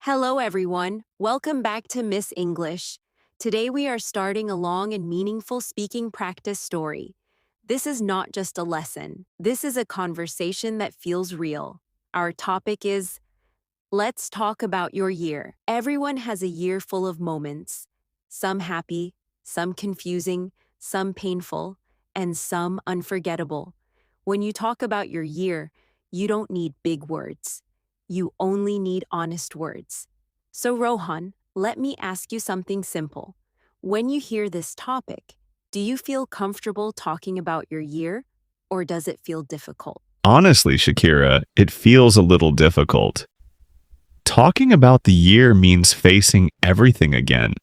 Hello, everyone. Welcome back to Miss English. Today we are starting a long and meaningful speaking practice story. This is not just a lesson. This is a conversation that feels real. Our topic is Let's talk about your year. Everyone has a year full of moments. Some happy, some confusing, some painful, and some unforgettable. When you talk about your year, you don't need big words. You only need honest words. So, Rohan, let me ask you something simple. When you hear this topic, do you feel comfortable talking about your year, or does it feel difficult? Honestly, Shakira, it feels a little difficult. Talking about the year means facing everything again.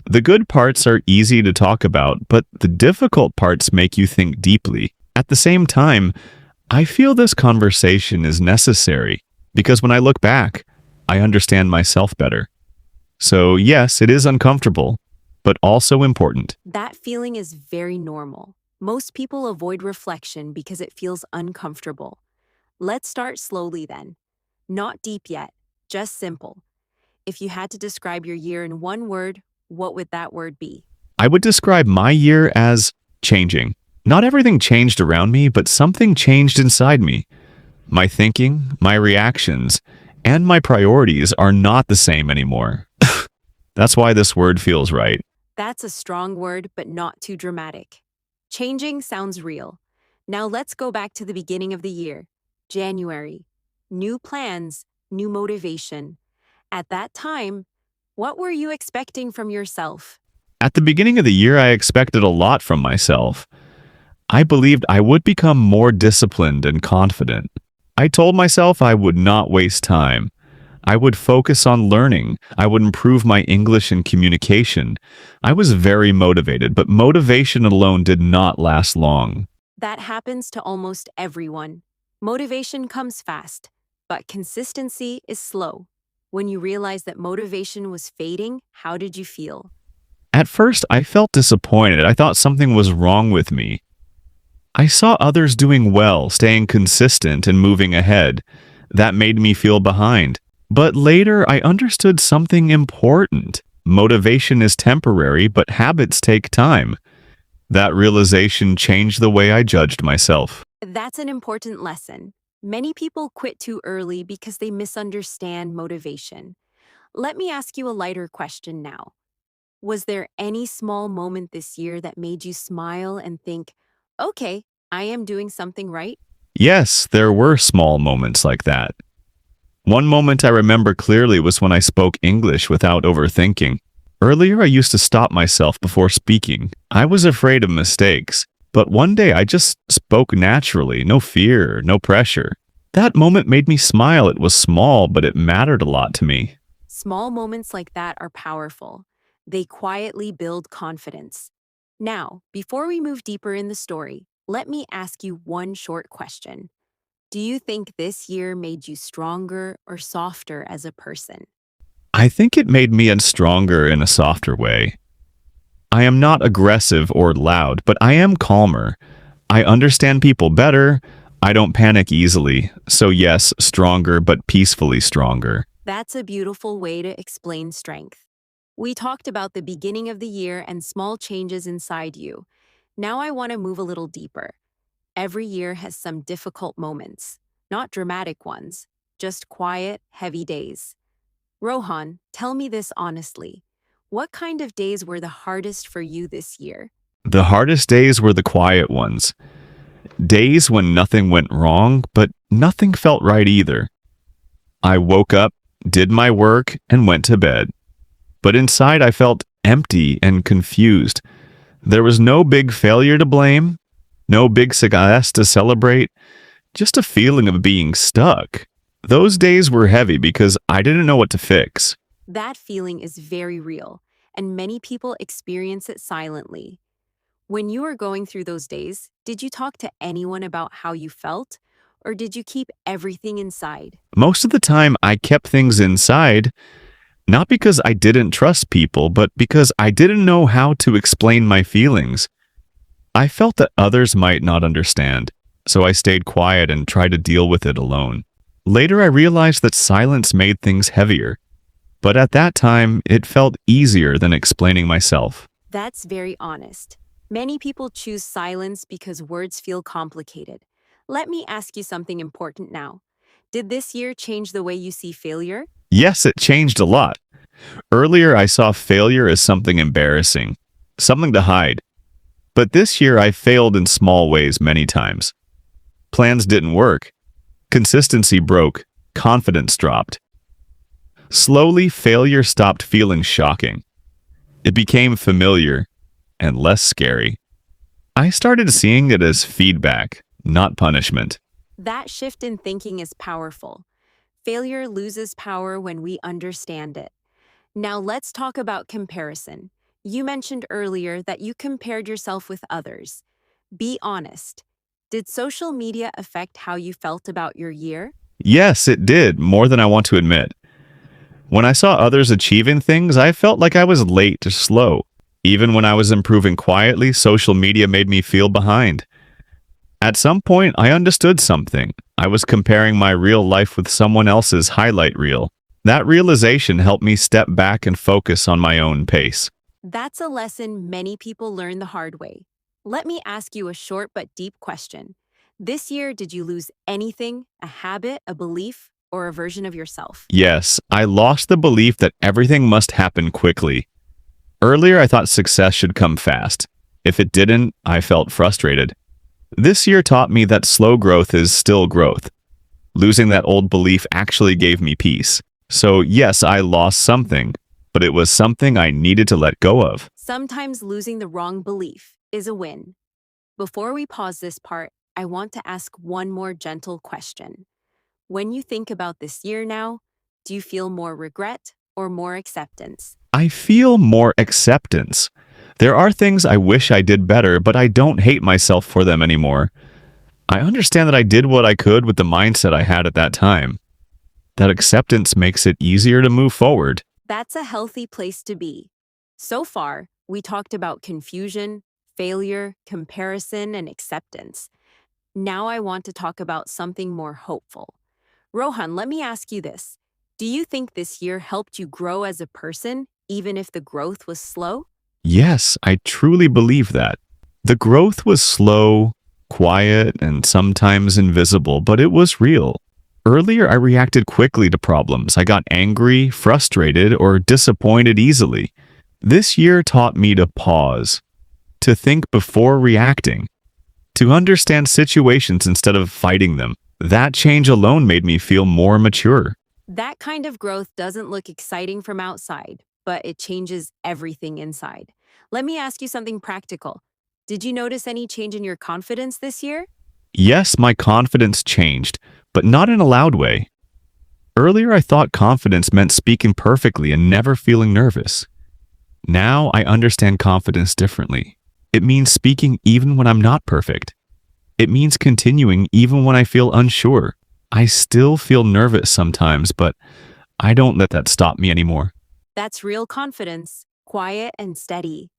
The good parts are easy to talk about, but the difficult parts make you think deeply. At the same time, I feel this conversation is necessary because when I look back, I understand myself better. So, yes, it is uncomfortable, but also important. That feeling is very normal. Most people avoid reflection because it feels uncomfortable. Let's start slowly then. Not deep yet, just simple. If you had to describe your year in one word, what would that word be? I would describe my year as changing. Not everything changed around me, but something changed inside me. My thinking, my reactions, and my priorities are not the same anymore. That's why this word feels right. That's a strong word, but not too dramatic. Changing sounds real. Now let's go back to the beginning of the year, January. New plans, new motivation. At that time, what were you expecting from yourself? At the beginning of the year, I expected a lot from myself. I believed I would become more disciplined and confident. I told myself I would not waste time. I would focus on learning. I would improve my English and communication. I was very motivated, but motivation alone did not last long. That happens to almost everyone. Motivation comes fast, but consistency is slow. When you realized that motivation was fading, how did you feel? At first, I felt disappointed. I thought something was wrong with me. I saw others doing well, staying consistent and moving ahead. That made me feel behind. But later, I understood something important. Motivation is temporary, but habits take time. That realization changed the way I judged myself. That's an important lesson. Many people quit too early because they misunderstand motivation. Let me ask you a lighter question now. Was there any small moment this year that made you smile and think, okay, I am doing something right? Yes, there were small moments like that. One moment I remember clearly was when I spoke English without overthinking. Earlier, I used to stop myself before speaking. I was afraid of mistakes. But one day I just spoke naturally, no fear, no pressure. That moment made me smile. It was small, but it mattered a lot to me. Small moments like that are powerful. They quietly build confidence. Now, before we move deeper in the story, let me ask you one short question. Do you think this year made you stronger or softer as a person? I think it made me stronger in a softer way. I am not aggressive or loud, but I am calmer. I understand people better. I don't panic easily. So yes, stronger, but peacefully stronger. That's a beautiful way to explain strength. We talked about the beginning of the year and small changes inside you. Now I want to move a little deeper. Every year has some difficult moments, not dramatic ones, just quiet, heavy days. Rohan, tell me this honestly. What kind of days were the hardest for you this year? The hardest days were the quiet ones. Days when nothing went wrong, but nothing felt right either. I woke up, did my work, and went to bed. But inside I felt empty and confused. There was no big failure to blame, no big success to celebrate, just a feeling of being stuck. Those days were heavy because I didn't know what to fix. That feeling is very real, and many people experience it silently. When you were going through those days, did you talk to anyone about how you felt, or did you keep everything inside? Most of the time I kept things inside, not because I didn't trust people, but because I didn't know how to explain my feelings. I felt that others might not understand, so I stayed quiet and tried to deal with it alone. Later, I realized that silence made things heavier. But at that time, it felt easier than explaining myself. That's very honest. Many people choose silence because words feel complicated. Let me ask you something important now. Did this year change the way you see failure? Yes, it changed a lot. Earlier, I saw failure as something embarrassing, something to hide. But this year, I failed in small ways many times. Plans didn't work. Consistency broke. Confidence dropped. Slowly, failure stopped feeling shocking. It became familiar and less scary. I started seeing it as feedback, not punishment. That shift in thinking is powerful. Failure loses power when we understand it. Now let's talk about comparison. You mentioned earlier that you compared yourself with others. Be honest. Did social media affect how you felt about your year? Yes, it did, more than I want to admit. When I saw others achieving things, I felt like I was late or slow. Even when I was improving quietly, social media made me feel behind. At some point, I understood something. I was comparing my real life with someone else's highlight reel. That realization helped me step back and focus on my own pace. That's a lesson many people learn the hard way. Let me ask you a short but deep question. This year, did you lose anything, a habit, a belief, or a version of yourself? Yes, I lost the belief that everything must happen quickly. Earlier, I thought success should come fast. If it didn't, I felt frustrated. This year taught me that slow growth is still growth. Losing that old belief actually gave me peace. So yes, I lost something, but it was something I needed to let go of. Sometimes losing the wrong belief is a win. Before we pause this part, I want to ask one more gentle question. When you think about this year now, do you feel more regret or more acceptance? I feel more acceptance. There are things I wish I did better, but I don't hate myself for them anymore. I understand that I did what I could with the mindset I had at that time. That acceptance makes it easier to move forward. That's a healthy place to be. So far, we talked about confusion, failure, comparison, and acceptance. Now I want to talk about something more hopeful. Rohan, let me ask you this. Do you think this year helped you grow as a person, even if the growth was slow? Yes, I truly believe that. The growth was slow, quiet, and sometimes invisible, but it was real. Earlier, I reacted quickly to problems. I got angry, frustrated, or disappointed easily. This year taught me to pause, to think before reacting, to understand situations instead of fighting them. That change alone made me feel more mature. That kind of growth doesn't look exciting from outside, but it changes everything inside. Let me ask you something practical. Did you notice any change in your confidence this year? Yes, my confidence changed, but not in a loud way. Earlier, I thought confidence meant speaking perfectly and never feeling nervous. Now, I understand confidence differently. It means speaking even when I'm not perfect. It means continuing even when I feel unsure. I still feel nervous sometimes, but I don't let that stop me anymore. That's real confidence, quiet and steady.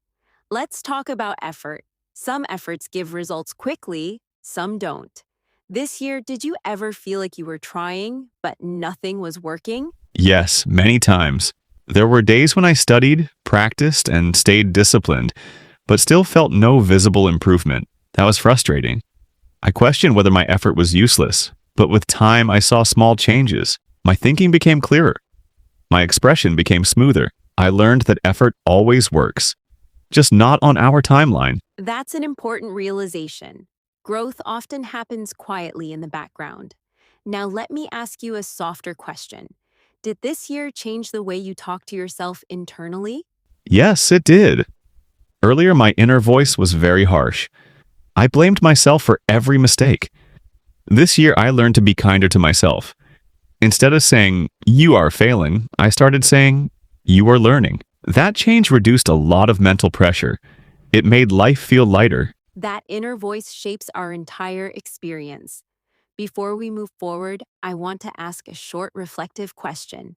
Let's talk about effort. Some efforts give results quickly, some don't. This year, did you ever feel like you were trying, but nothing was working? Yes, many times. There were days when I studied, practiced, and stayed disciplined, but still felt no visible improvement. That was frustrating. I questioned whether my effort was useless, but with time I saw small changes. My thinking became clearer. My expression became smoother. I learned that effort always works, just not on our timeline. That's an important realization. Growth often happens quietly in the background. Now, let me ask you a softer question. Did this year change the way you talk to yourself internally? Yes, it did. Earlier, my inner voice was very harsh. I blamed myself for every mistake. This year, I learned to be kinder to myself. Instead of saying, "You are failing," I started saying, "You are learning." That change reduced a lot of mental pressure. It made life feel lighter. That inner voice shapes our entire experience. Before we move forward, I want to ask a short reflective question.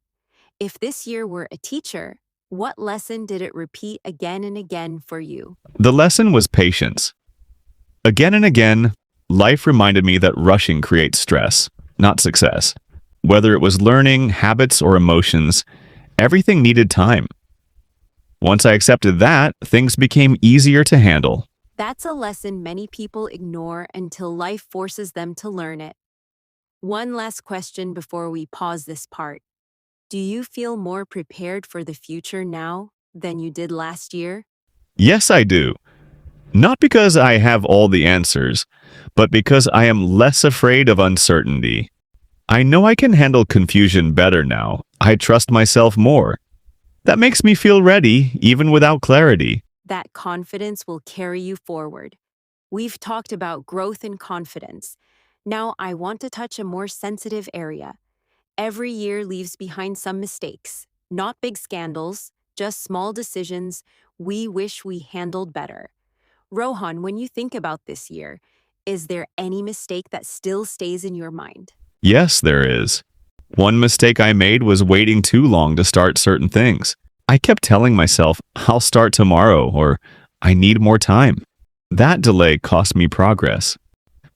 If this year were a teacher, what lesson did it repeat again and again for you? The lesson was patience. Again and again, life reminded me that rushing creates stress, not success. Whether it was learning, habits, or emotions, Everything needed time. Once I accepted that, things became easier to handle. That's a lesson many people ignore until life forces them to learn it. One last question before we pause this part. Do you feel more prepared for the future now than you did last year? Yes, I do. Not because I have all the answers, but because I am less afraid of uncertainty. I know I can handle confusion better now. I trust myself more. That makes me feel ready, even without clarity. That confidence will carry you forward. We've talked about growth and confidence. Now I want to touch a more sensitive area. Every year leaves behind some mistakes, not big scandals, just small decisions we wish we handled better. Rohan, when you think about this year, is there any mistake that still stays in your mind? Yes, there is. One mistake I made was waiting too long to start certain things. I kept telling myself, I'll start tomorrow, or I need more time. That delay cost me progress.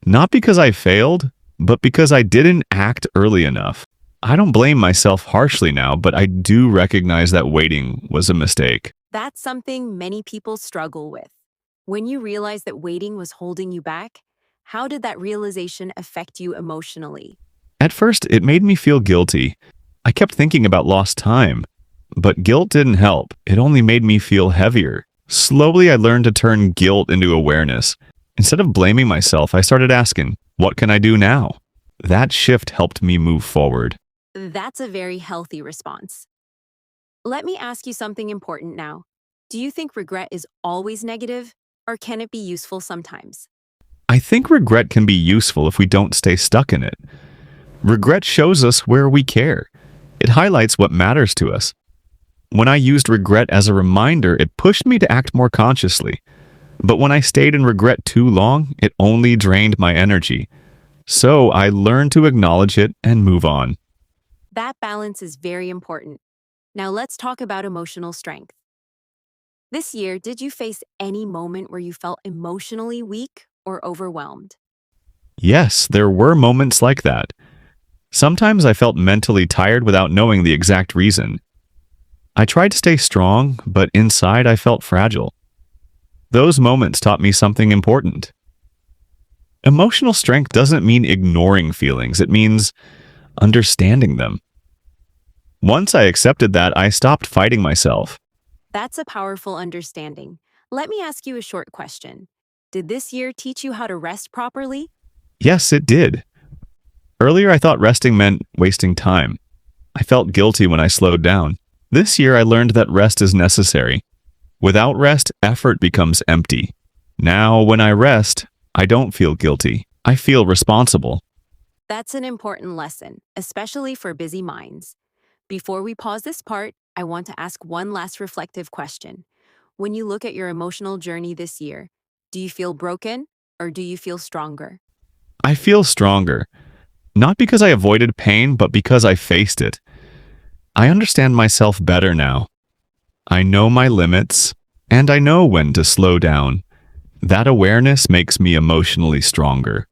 Not because I failed, but because I didn't act early enough. I don't blame myself harshly now, but I do recognize that waiting was a mistake. That's something many people struggle with. When you realize that waiting was holding you back, how did that realization affect you emotionally? At first, it made me feel guilty. I kept thinking about lost time. But guilt didn't help. It only made me feel heavier. Slowly, I learned to turn guilt into awareness. Instead of blaming myself, I started asking, what can I do now? That shift helped me move forward. That's a very healthy response. Let me ask you something important now. Do you think regret is always negative, or can it be useful sometimes? I think regret can be useful if we don't stay stuck in it. Regret shows us where we care. It highlights what matters to us. When I used regret as a reminder, it pushed me to act more consciously. But when I stayed in regret too long, it only drained my energy. So I learned to acknowledge it and move on. That balance is very important. Now let's talk about emotional strength. This year, did you face any moment where you felt emotionally weak or overwhelmed? Yes, there were moments like that. Sometimes I felt mentally tired without knowing the exact reason. I tried to stay strong, but inside I felt fragile. Those moments taught me something important. Emotional strength doesn't mean ignoring feelings, it means understanding them. Once I accepted that, I stopped fighting myself. That's a powerful understanding. Let me ask you a short question. Did this year teach you how to rest properly? Yes, it did. Earlier, I thought resting meant wasting time. I felt guilty when I slowed down. This year, I learned that rest is necessary. Without rest, effort becomes empty. Now, when I rest, I don't feel guilty. I feel responsible. That's an important lesson, especially for busy minds. Before we pause this part, I want to ask one last reflective question. When you look at your emotional journey this year, do you feel broken or do you feel stronger? I feel stronger, not because I avoided pain, but because I faced it. I understand myself better now. I know my limits, and I know when to slow down. That awareness makes me emotionally stronger.